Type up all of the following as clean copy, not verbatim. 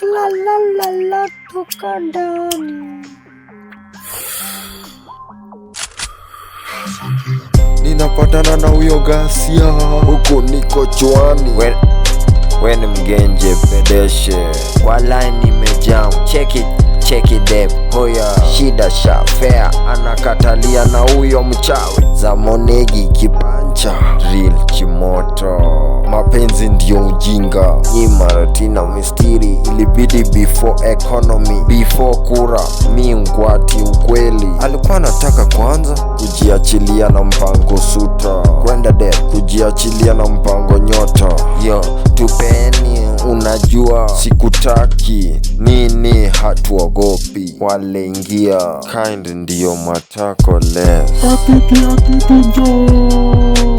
la la la la toka ndani. Ninapatana na huyo Gasia huko niko chwani. We ni mgenje pedeshe, walai nimejam. Check it dem, hoya shida sha fair. Anakatalia na huyo mchawi za monegi kipancha real chimoto. Mapenzi ndio ujinga, Maratina mistiri ilibidi before economy, before kura mi ngwati ukweli. alikuwa anataka kwanza kujiachilia na mpango suta, Kwenda de kujiachilia na mpango nyota. yo tupeni, unajua Sikutaki nini hatuogopi. Wale ingia kind ndiyo matako less.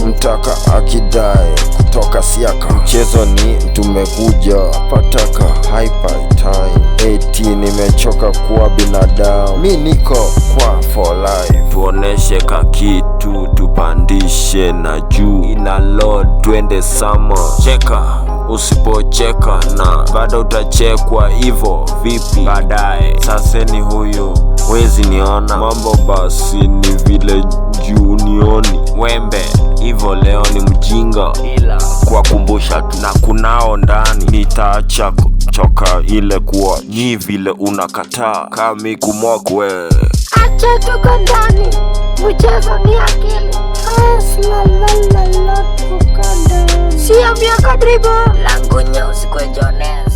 mtaka akidai kutoka siaka. Mchezo ni tumekuja pataka hyper time. Eti nimechoka kuwa binadamu, Mi niko kwa for life. Tuoneshe kakitu tupandishe na juu, ina load twende summer. Cheka usipocheka na bado utachekwa, hivo vipi baadaye? Sasa ni huyu wezi niona mambo, basi ni vile juu nioni wembe hivo. Leo ni mjinga ila kwa kumbusha tu, na kunao ndani nitaacha choka ile kuwa nyi vile unakataa kami kumwakwe. Acha toka ndani, mchezo ni akili. La la la la toka ndani. Sio miaka dribo langu nyeusi kwa Jonel.